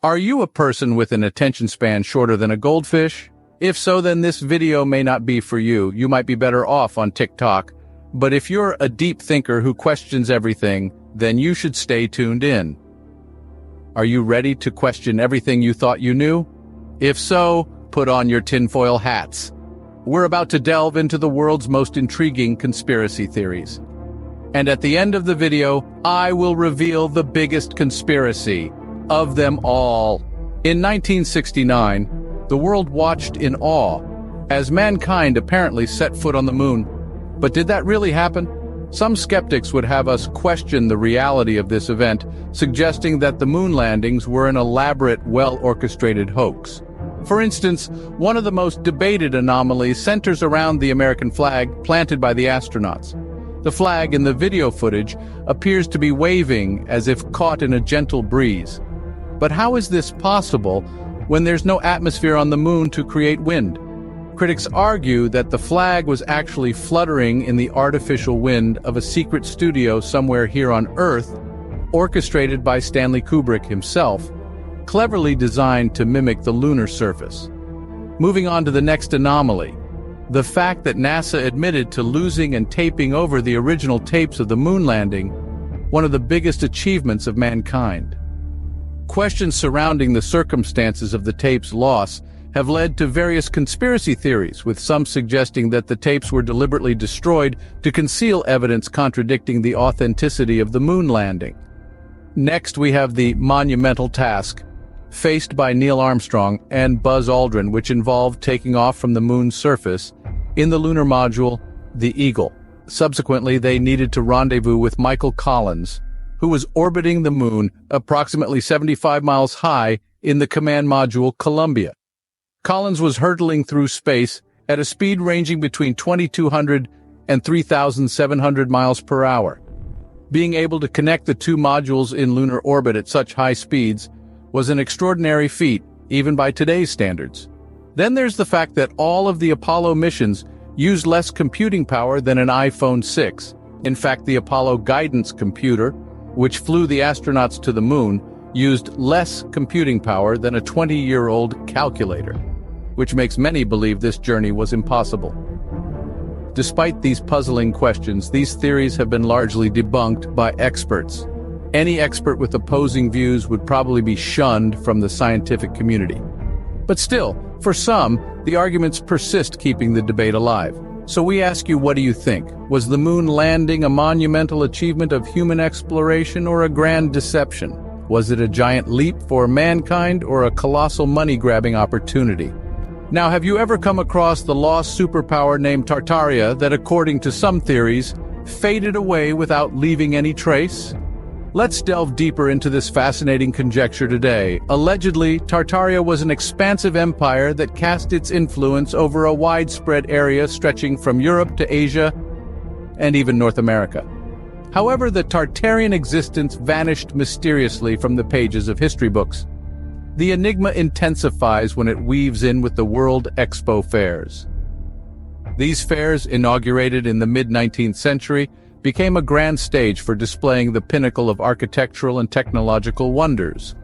Are you a person with an attention span shorter than a goldfish? If so, then this video may not be for you. You might be better off on TikTok. But if you're a deep thinker who questions everything, then you should stay tuned in. Are you ready to question everything you thought you knew? If so, put on your tinfoil hats. We're about to delve into the world's most intriguing conspiracy theories. And at the end of the video, I will reveal the biggest conspiracy of them all. In 1969, the world watched in awe as mankind apparently set foot on the moon. But did that really happen? Some skeptics would have us question the reality of this event, suggesting that the moon landings were an elaborate, well-orchestrated hoax. For instance, one of the most debated anomalies centers around the American flag planted by the astronauts. The flag in the video footage appears to be waving as if caught in a gentle breeze. But how is this possible when there's no atmosphere on the moon to create wind? Critics argue that the flag was actually fluttering in the artificial wind of a secret studio somewhere here on Earth, orchestrated by Stanley Kubrick himself, cleverly designed to mimic the lunar surface. Moving on to the next anomaly, the fact that NASA admitted to losing and taping over the original tapes of the moon landing, one of the biggest achievements of mankind. Questions surrounding the circumstances of the tape's loss have led to various conspiracy theories, with some suggesting that the tapes were deliberately destroyed to conceal evidence contradicting the authenticity of the moon landing. Next, we have the monumental task faced by Neil Armstrong and Buzz Aldrin, which involved taking off from the moon's surface in the lunar module, the Eagle. Subsequently, they needed to rendezvous with Michael Collins, who was orbiting the moon approximately 75 miles high in the command module Columbia. Collins was hurtling through space at a speed ranging between 2,200 and 3,700 miles per hour. Being able to connect the two modules in lunar orbit at such high speeds was an extraordinary feat, even by today's standards. Then there's the fact that all of the Apollo missions used less computing power than an iPhone 6. In fact, the Apollo guidance computer, which flew the astronauts to the moon, used less computing power than a 20-year-old calculator, which makes many believe this journey was impossible. Despite these puzzling questions, these theories have been largely debunked by experts. Any expert with opposing views would probably be shunned from the scientific community. But still, for some, the arguments persist, keeping the debate alive. So we ask you, what do you think? Was the moon landing a monumental achievement of human exploration or a grand deception? Was it a giant leap for mankind or a colossal money-grabbing opportunity? Now, have you ever come across the lost superpower named Tartaria that, according to some theories, faded away without leaving any trace? Let's delve deeper into this fascinating conjecture today. Allegedly, Tartaria was an expansive empire that cast its influence over a widespread area stretching from Europe to Asia and even North America. However, the Tartarian existence vanished mysteriously from the pages of history books. The enigma intensifies when it weaves in with the World Expo fairs. These fairs, inaugurated in the mid-19th century, became a grand stage for displaying the pinnacle of architectural and technological wonders.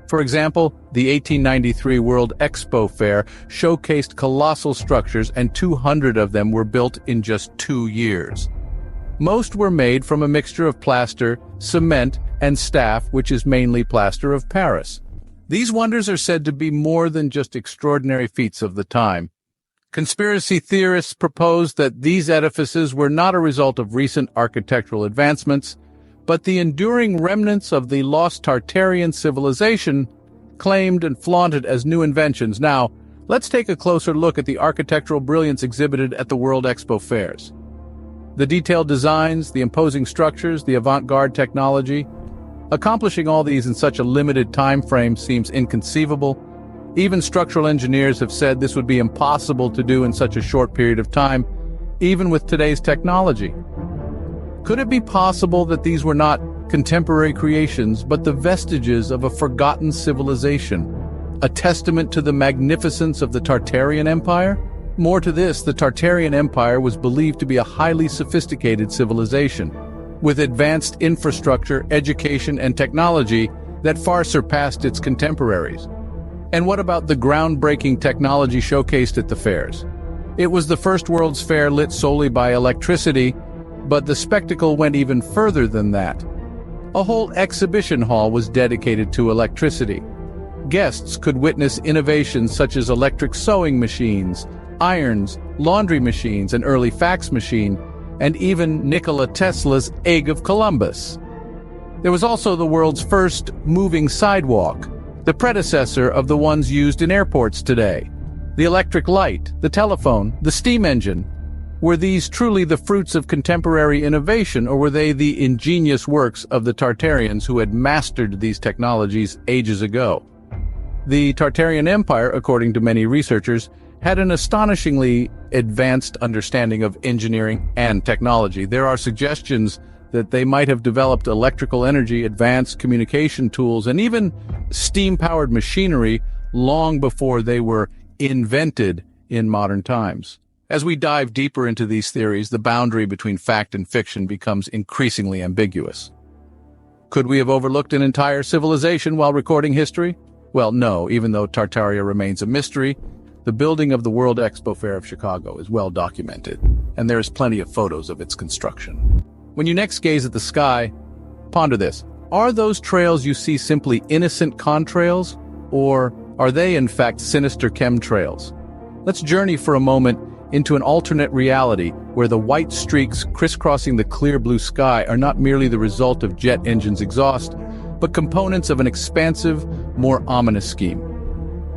For example, the 1893 World Expo Fair showcased colossal structures, and 200 of them were built in just 2 years. Most were made from a mixture of plaster, cement, and staff, which is mainly plaster of Paris. These wonders are said to be more than just extraordinary feats of the time. Conspiracy theorists propose that these edifices were not a result of recent architectural advancements, but the enduring remnants of the lost Tartarian civilization, claimed and flaunted as new inventions. Now, let's take a closer look at the architectural brilliance exhibited at the World Expo fairs. The detailed designs, the imposing structures, the avant-garde technology. Accomplishing all these in such a limited time frame seems inconceivable. Even structural engineers have said this would be impossible to do in such a short period of time, even with today's technology. Could it be possible that these were not contemporary creations, but the vestiges of a forgotten civilization, a testament to the magnificence of the Tartarian Empire? More to this, the Tartarian Empire was believed to be a highly sophisticated civilization. With advanced infrastructure, education, and technology, that far surpassed its contemporaries. And what about the groundbreaking technology showcased at the fairs? It was the first World's Fair lit solely by electricity, but the spectacle went even further than that. A whole exhibition hall was dedicated to electricity. Guests could witness innovations such as electric sewing machines, irons, laundry machines, an early fax machine, and even Nikola Tesla's Egg of Columbus. There was also the world's first moving sidewalk, the predecessor of the ones used in airports today. The electric light, the telephone, the steam engine. Were these truly the fruits of contemporary innovation, or were they the ingenious works of the Tartarians who had mastered these technologies ages ago? The Tartarian Empire, according to many researchers, had an astonishingly advanced understanding of engineering and technology. There are suggestions that they might have developed electrical energy, advanced communication tools, and even steam-powered machinery long before they were invented in modern times. As we dive deeper into these theories, the boundary between fact and fiction becomes increasingly ambiguous. Could we have overlooked an entire civilization while recording history? Well, no, even though Tartaria remains a mystery, the building of the World Expo Fair of Chicago is well documented, and there is plenty of photos of its construction. When you next gaze at the sky, ponder this. Are those trails you see simply innocent contrails, or are they in fact sinister chemtrails? Let's journey for a moment into an alternate reality where the white streaks crisscrossing the clear blue sky are not merely the result of jet engines' exhaust, but components of an expansive, more ominous scheme.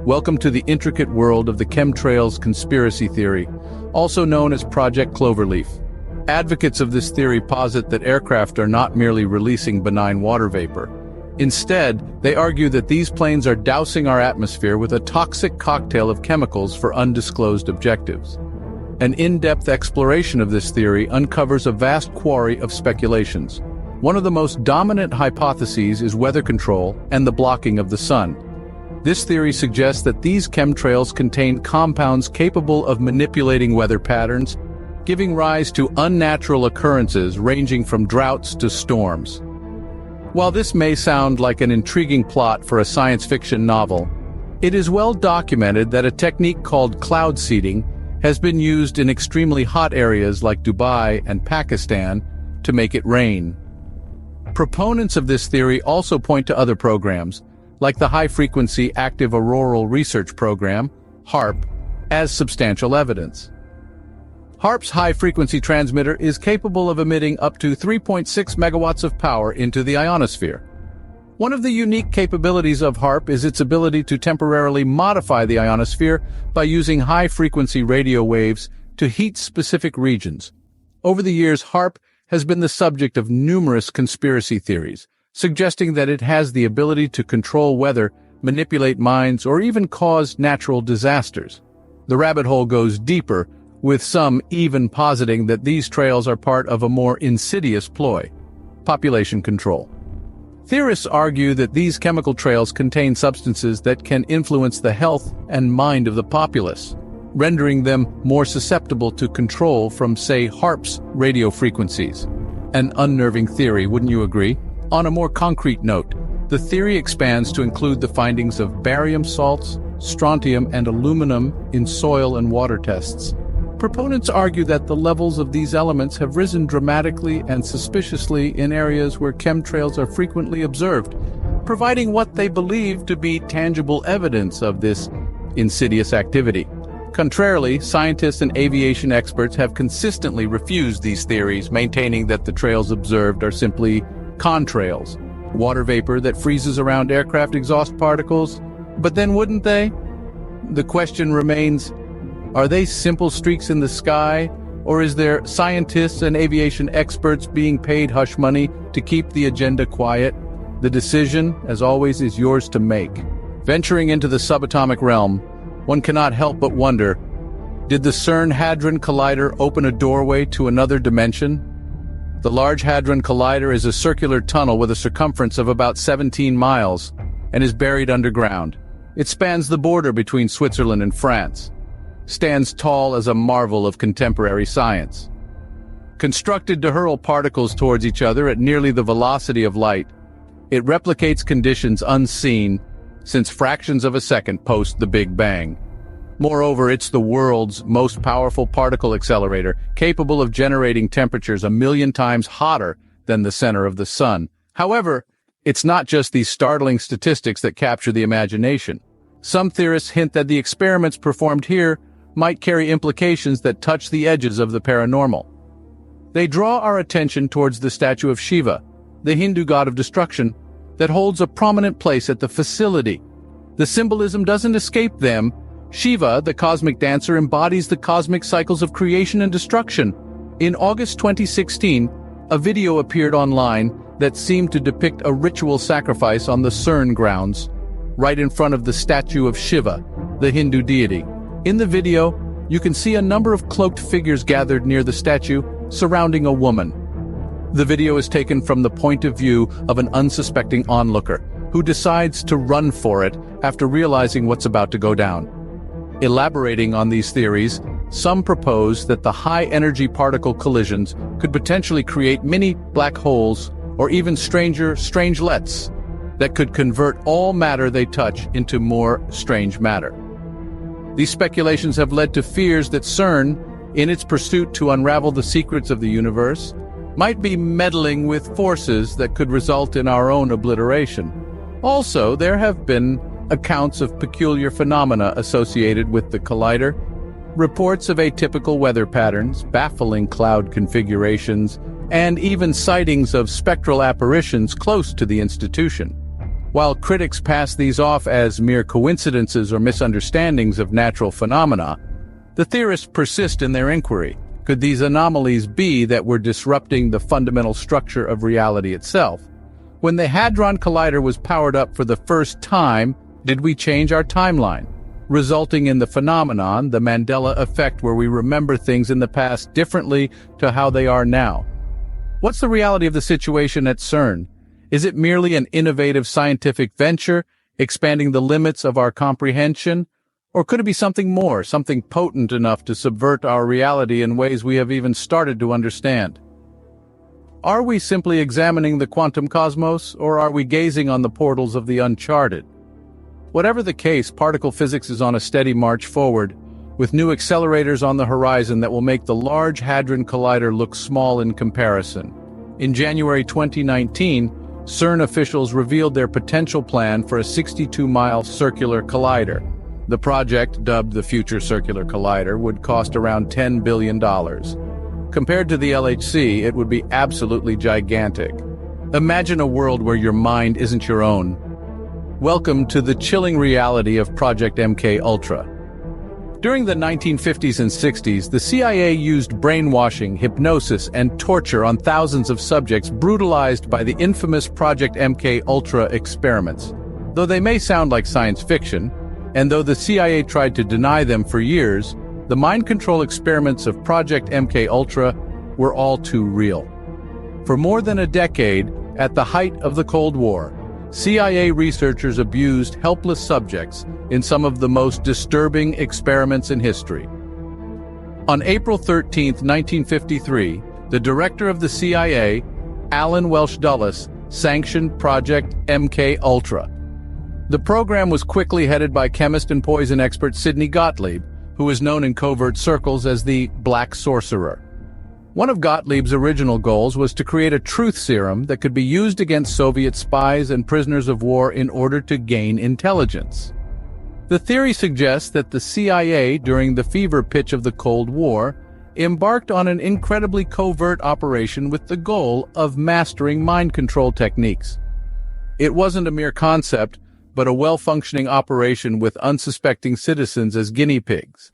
Welcome to the intricate world of the chemtrails conspiracy theory, also known as Project Cloverleaf. Advocates of this theory posit that aircraft are not merely releasing benign water vapor. Instead, they argue that these planes are dousing our atmosphere with a toxic cocktail of chemicals for undisclosed objectives. An in-depth exploration of this theory uncovers a vast quarry of speculations. One of the most dominant hypotheses is weather control and the blocking of the sun. This theory suggests that these chemtrails contain compounds capable of manipulating weather patterns, giving rise to unnatural occurrences ranging from droughts to storms. While this may sound like an intriguing plot for a science fiction novel, it is well documented that a technique called cloud seeding has been used in extremely hot areas like Dubai and Pakistan to make it rain. Proponents of this theory also point to other programs, like the High-Frequency Active Auroral Research Program, HAARP, as substantial evidence. HAARP's high-frequency transmitter is capable of emitting up to 3.6 megawatts of power into the ionosphere. One of the unique capabilities of HAARP is its ability to temporarily modify the ionosphere by using high-frequency radio waves to heat specific regions. Over the years, HAARP has been the subject of numerous conspiracy theories, suggesting that it has the ability to control weather, manipulate minds, or even cause natural disasters. The rabbit hole goes deeper, with some even positing that these trails are part of a more insidious ploy: population control. Theorists argue that these chemical trails contain substances that can influence the health and mind of the populace, rendering them more susceptible to control from, say, HAARP's radio frequencies. An unnerving theory, wouldn't you agree? On a more concrete note, the theory expands to include the findings of barium salts, strontium, and aluminum in soil and water tests. Proponents argue that the levels of these elements have risen dramatically and suspiciously in areas where chemtrails are frequently observed, providing what they believe to be tangible evidence of this insidious activity. Contrarily, scientists and aviation experts have consistently refused these theories, maintaining that the trails observed are simply contrails, water vapor that freezes around aircraft exhaust particles. But then wouldn't they? The question remains, are they simple streaks in the sky, or is there scientists and aviation experts being paid hush money to keep the agenda quiet? The decision, as always, is yours to make. Venturing into the subatomic realm, one cannot help but wonder, did the CERN Hadron Collider open a doorway to another dimension? The Large Hadron Collider is a circular tunnel with a circumference of about 17 miles and is buried underground. It spans the border between Switzerland and France, stands tall as a marvel of contemporary science. Constructed to hurl particles towards each other at nearly the velocity of light, It replicates conditions unseen since fractions of a second post the Big Bang. Moreover, it's the world's most powerful particle accelerator, capable of generating temperatures 1,000,000 times hotter than the center of the sun. However, it's not just these startling statistics that capture the imagination. Some theorists hint that the experiments performed here might carry implications that touch the edges of the paranormal. They draw our attention towards the statue of Shiva, the Hindu god of destruction, that holds a prominent place at the facility. The symbolism doesn't escape them. Shiva, the cosmic dancer, embodies the cosmic cycles of creation and destruction. In August 2016, a video appeared online that seemed to depict a ritual sacrifice on the CERN grounds, right in front of the statue of Shiva, the Hindu deity. In the video, you can see a number of cloaked figures gathered near the statue, surrounding a woman. The video is taken from the point of view of an unsuspecting onlooker, who decides to run for it after realizing what's about to go down. Elaborating on these theories, some propose that the high-energy particle collisions could potentially create mini black holes or even stranger strangelets that could convert all matter they touch into more strange matter. These speculations have led to fears that CERN, in its pursuit to unravel the secrets of the universe, might be meddling with forces that could result in our own obliteration. Also, there have been accounts of peculiar phenomena associated with the collider, reports of atypical weather patterns, baffling cloud configurations, and even sightings of spectral apparitions close to the institution. While critics pass these off as mere coincidences or misunderstandings of natural phenomena, the theorists persist in their inquiry. Could these anomalies be that we're disrupting the fundamental structure of reality itself? When the Hadron Collider was powered up for the first time, did we change our timeline, resulting in the phenomenon, the Mandela effect, where we remember things in the past differently to how they are now? What's the reality of the situation at CERN? Is it merely an innovative scientific venture, expanding the limits of our comprehension? Or could it be something more, something potent enough to subvert our reality in ways we have even started to understand? Are we simply examining the quantum cosmos, or are we gazing on the portals of the uncharted? Whatever the case, particle physics is on a steady march forward, with new accelerators on the horizon that will make the Large Hadron Collider look small in comparison. In January 2019, CERN officials revealed their potential plan for a 62-mile circular collider. The project, dubbed the Future Circular Collider, would cost around $10 billion. Compared to the LHC, it would be absolutely gigantic. Imagine a world where your mind isn't your own. Welcome to the chilling reality of Project MK Ultra. During the 1950s and 60s, the CIA used brainwashing, hypnosis, and torture on thousands of subjects brutalized by the infamous Project MK Ultra experiments. Though they may sound like science fiction, and though the CIA tried to deny them for years, the mind control experiments of Project MK Ultra were all too real. For more than a decade, at the height of the Cold War, CIA researchers abused helpless subjects in some of the most disturbing experiments in history. On April 13, 1953, the director of the CIA, Alan Welsh Dulles, sanctioned Project MK Ultra. The program was quickly headed by chemist and poison expert Sidney Gottlieb, who is known in covert circles as the Black Sorcerer. One of Gottlieb's original goals was to create a truth serum that could be used against Soviet spies and prisoners of war in order to gain intelligence. The theory suggests that the CIA, during the fever pitch of the Cold War, embarked on an incredibly covert operation with the goal of mastering mind control techniques. It wasn't a mere concept, but a well-functioning operation with unsuspecting citizens as guinea pigs.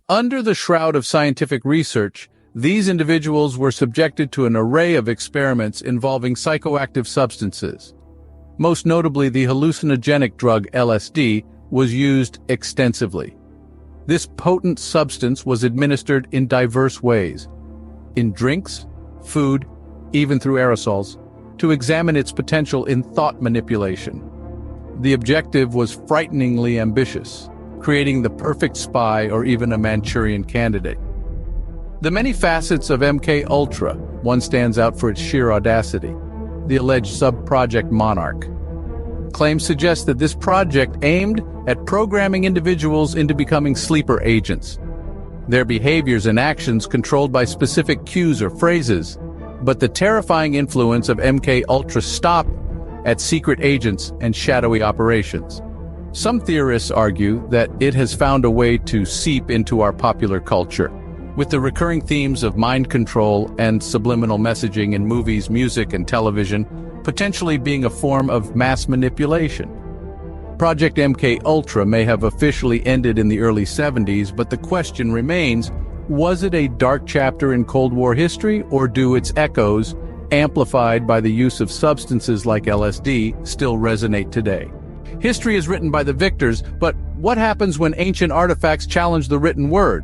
Under the shroud of scientific research, these individuals were subjected to an array of experiments involving psychoactive substances. Most notably, the hallucinogenic drug LSD was used extensively. This potent substance was administered in diverse ways, in drinks, food, even through aerosols, to examine its potential in thought manipulation. The objective was frighteningly ambitious, creating the perfect spy or even a Manchurian candidate. The many facets of MK Ultra, one stands out for its sheer audacity. the alleged sub-project Monarch. Claims suggest that this project aimed at programming individuals into becoming sleeper agents, their behaviors and actions controlled by specific cues or phrases. But the terrifying influence of MK Ultra stopped at secret agents and shadowy operations. Some theorists argue that it has found a way to seep into our popular culture, with the recurring themes of mind control and subliminal messaging in movies, music, and television potentially being a form of mass manipulation. Project MK Ultra may have officially ended in the early 70s, but the question remains, was it a dark chapter in Cold War history, or do its echoes, amplified by the use of substances like LSD, still resonate today? History is written by the victors, but what happens when ancient artifacts challenge the written word?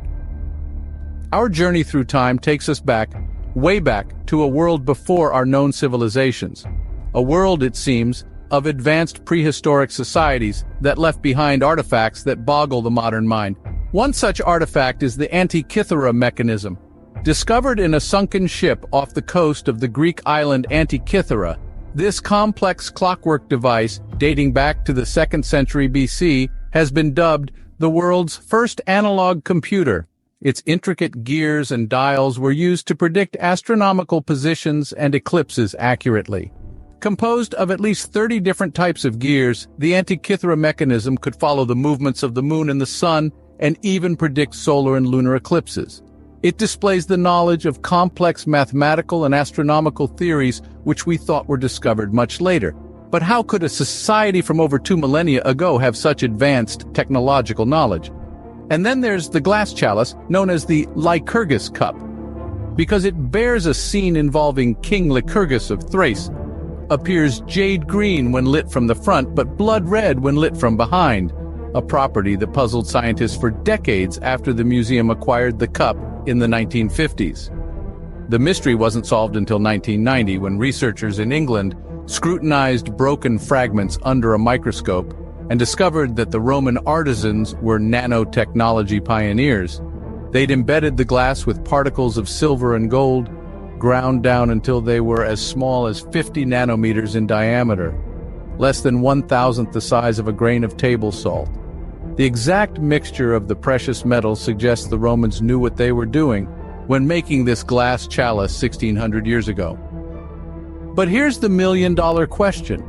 Our journey through time takes us back, way back, to a world before our known civilizations. A world, it seems, of advanced prehistoric societies that left behind artifacts that boggle the modern mind. One such artifact is the Antikythera mechanism. Discovered in a sunken ship off the coast of the Greek island Antikythera, this complex clockwork device, dating back to the 2nd century BC, has been dubbed the world's first analog computer. Its intricate gears and dials were used to predict astronomical positions and eclipses accurately. Composed of at least 30 different types of gears, the Antikythera mechanism could follow the movements of the moon and the sun and even predict solar and lunar eclipses. It displays the knowledge of complex mathematical and astronomical theories which we thought were discovered much later. But how could a society from over 2 millennia ago have such advanced technological knowledge? And then there's the glass chalice, known as the Lycurgus cup, because it bears a scene involving King Lycurgus of Thrace. Appears jade green when lit from the front, but blood red when lit from behind, a property that puzzled scientists for decades after the museum acquired the cup in the 1950s. The mystery wasn't solved until 1990, when researchers in England scrutinized broken fragments under a microscope and discovered that the Roman artisans were nanotechnology pioneers. They'd embedded the glass with particles of silver and gold, ground down until they were as small as 50 nanometers in diameter, less than 1,000th the size of a grain of table salt. The exact mixture of the precious metals suggests the Romans knew what they were doing when making this glass chalice 1,600 years ago. But here's the million-dollar question.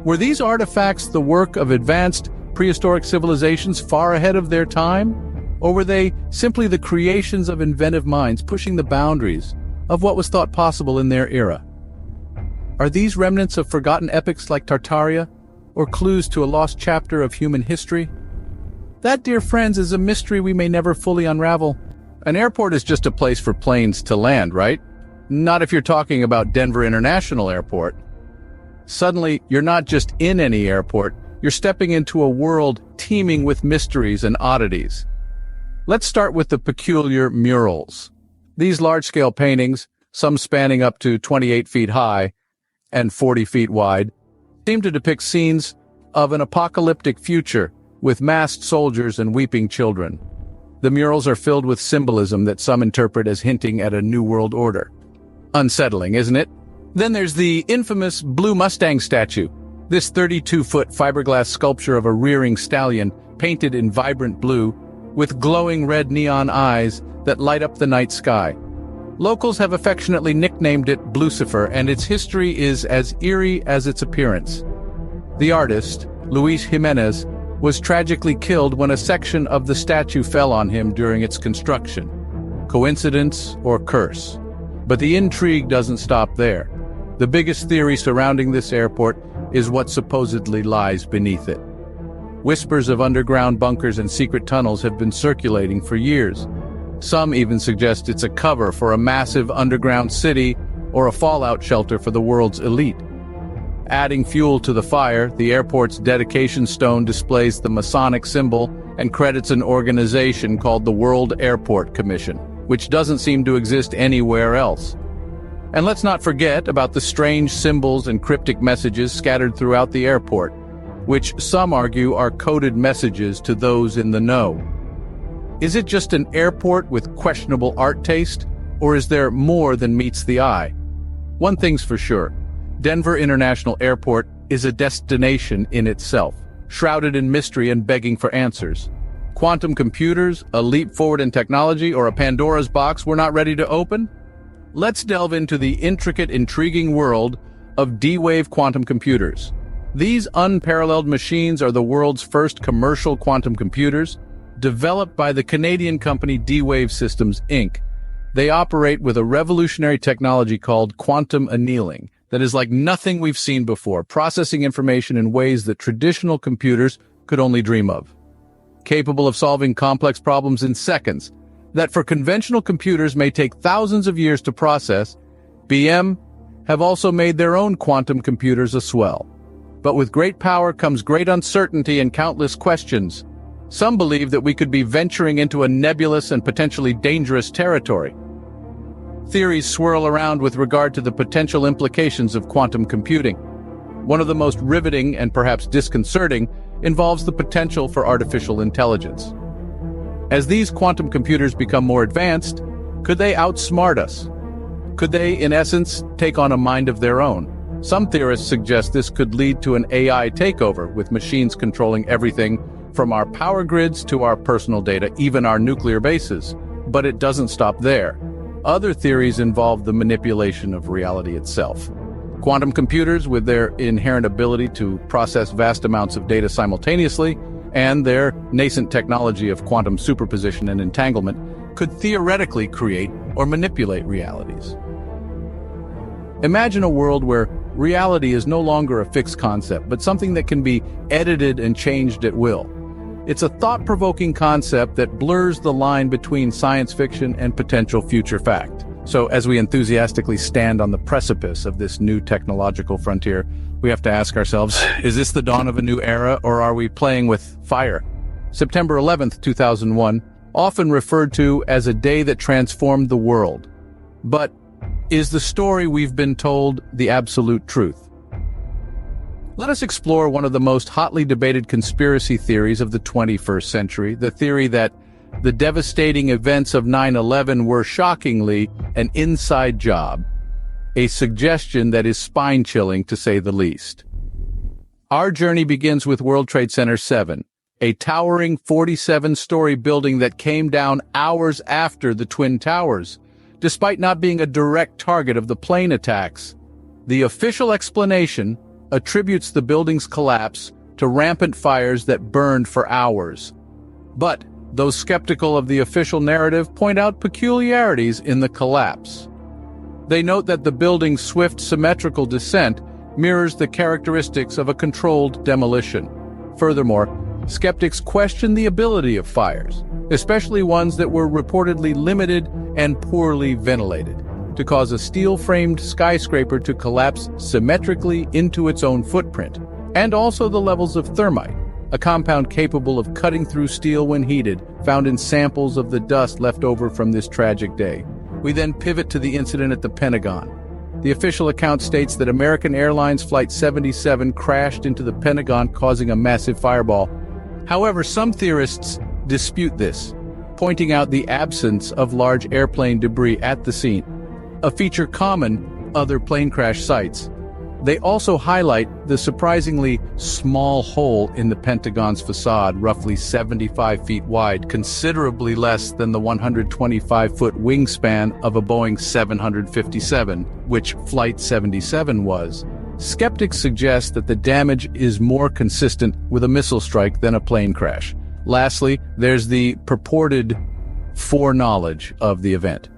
Were these artifacts the work of advanced prehistoric civilizations far ahead of their time? Or were they simply the creations of inventive minds pushing the boundaries of what was thought possible in their era? Are these remnants of forgotten epics like Tartaria, or clues to a lost chapter of human history? That, dear friends, is a mystery we may never fully unravel. An airport is just a place for planes to land, right? Not if you're talking about Denver International Airport. Suddenly, you're not just in any airport, you're stepping into a world teeming with mysteries and oddities. Let's start with the peculiar murals. These large-scale paintings, some spanning up to 28 feet high and 40 feet wide, seem to depict scenes of an apocalyptic future with masked soldiers and weeping children. The murals are filled with symbolism that some interpret as hinting at a new world order. Unsettling, isn't it? Then there's the infamous Blue Mustang statue. This 32-foot fiberglass sculpture of a rearing stallion painted in vibrant blue with glowing red neon eyes that light up the night sky. Locals have affectionately nicknamed it Blucifer, and its history is as eerie as its appearance. The artist, Luis Jimenez, was tragically killed when a section of the statue fell on him during its construction. Coincidence or curse? But the intrigue doesn't stop there. The biggest theory surrounding this airport is what supposedly lies beneath it. Whispers of underground bunkers and secret tunnels have been circulating for years. Some even suggest it's a cover for a massive underground city or a fallout shelter for the world's elite. Adding fuel to the fire, the airport's dedication stone displays the Masonic symbol and credits an organization called the World Airport Commission, which doesn't seem to exist anywhere else. And let's not forget about the strange symbols and cryptic messages scattered throughout the airport, which some argue are coded messages to those in the know. Is it just an airport with questionable art taste, or is there more than meets the eye? One thing's for sure, Denver International Airport is a destination in itself, shrouded in mystery and begging for answers. Quantum computers, a leap forward in technology, or a Pandora's box we're not ready to open? Let's delve into the intricate, intriguing world of D-Wave quantum computers. These unparalleled machines are the world's first commercial quantum computers, developed by the Canadian company D-Wave Systems, Inc. They operate with a revolutionary technology called quantum annealing that is like nothing we've seen before, processing information in ways that traditional computers could only dream of. Capable of solving complex problems in seconds that for conventional computers may take thousands of years to process, BM have also made their own quantum computers a swell. But with great power comes great uncertainty and countless questions. Some believe that we could be venturing into a nebulous and potentially dangerous territory. Theories swirl around with regard to the potential implications of quantum computing. One of the most riveting and perhaps disconcerting involves the potential for artificial intelligence. As these quantum computers become more advanced, could they outsmart us? Could they, in essence, take on a mind of their own? Some theorists suggest this could lead to an AI takeover, with machines controlling everything from our power grids to our personal data, even our nuclear bases. But it doesn't stop there. Other theories involve the manipulation of reality itself. Quantum computers, with their inherent ability to process vast amounts of data simultaneously, and their nascent technology of quantum superposition and entanglement, could theoretically create or manipulate realities. Imagine a world where reality is no longer a fixed concept, but something that can be edited and changed at will. It's a thought-provoking concept that blurs the line between science fiction and potential future fact. So as we enthusiastically stand on the precipice of this new technological frontier, we have to ask ourselves, is this the dawn of a new era, or are we playing with fire? September 11th, 2001, often referred to as a day that transformed the world. But is the story we've been told the absolute truth? Let us explore one of the most hotly debated conspiracy theories of the 21st century, the theory that the devastating events of 9/11 were shockingly an inside job, a suggestion that is spine-chilling to say the least. Our journey begins with World Trade Center 7, a towering 47-story building that came down hours after the Twin Towers, despite not being a direct target of the plane attacks. The official explanation attributes the building's collapse to rampant fires that burned for hours. But those skeptical of the official narrative point out peculiarities in the collapse. They note that the building's swift symmetrical descent mirrors the characteristics of a controlled demolition. Furthermore, skeptics question the ability of fires, especially ones that were reportedly limited and poorly ventilated, to cause a steel-framed skyscraper to collapse symmetrically into its own footprint, and also the levels of thermite, a compound capable of cutting through steel when heated, found in samples of the dust left over from this tragic day. We then pivot to the incident at the Pentagon. The official account states that American Airlines Flight 77 crashed into the Pentagon, causing a massive fireball. However, some theorists dispute this, pointing out the absence of large airplane debris at the scene, a feature common in other plane crash sites. They also highlight the surprisingly small hole in the Pentagon's facade, roughly 75 feet wide, considerably less than the 125-foot wingspan of a Boeing 757, which Flight 77 was. Skeptics suggest that the damage is more consistent with a missile strike than a plane crash. Lastly, there's the purported foreknowledge of the event.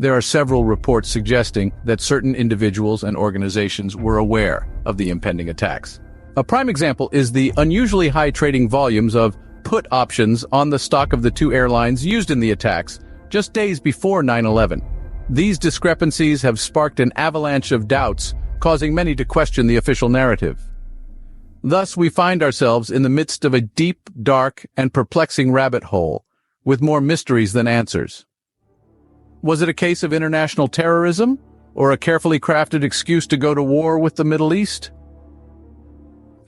There are several reports suggesting that certain individuals and organizations were aware of the impending attacks. A prime example is the unusually high trading volumes of put options on the stock of the two airlines used in the attacks just days before 9/11. These discrepancies have sparked an avalanche of doubts, causing many to question the official narrative. Thus, we find ourselves in the midst of a deep, dark, and perplexing rabbit hole, with more mysteries than answers. Was it a case of international terrorism, or a carefully crafted excuse to go to war with the Middle East?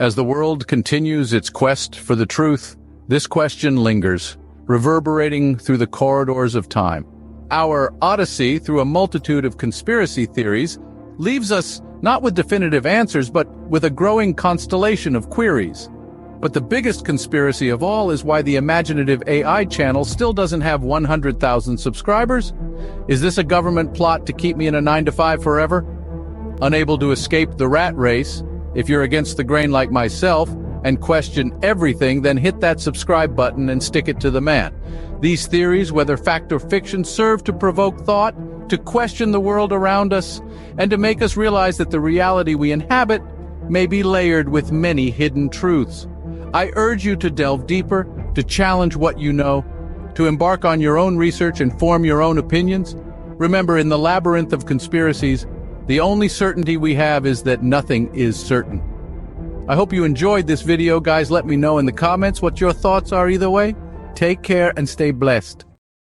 As the world continues its quest for the truth, this question lingers, reverberating through the corridors of time. Our odyssey through a multitude of conspiracy theories leaves us Not with definitive answers, but with a growing constellation of queries. But the biggest conspiracy of all is why the imaginative AI channel still doesn't have 100,000 subscribers. Is this a government plot to keep me in a 9-to-5 forever? Unable to escape the rat race? If you're against the grain like myself and question everything, then hit that subscribe button and stick it to the man. These theories, whether fact or fiction, serve to provoke thought, to question the world around us, and to make us realize that the reality we inhabit may be layered with many hidden truths. I urge you to delve deeper, to challenge what you know, to embark on your own research and form your own opinions. Remember, in the labyrinth of conspiracies, the only certainty we have is that nothing is certain. I hope you enjoyed this video, guys. Let me know in the comments what your thoughts are either way. Take care and stay blessed.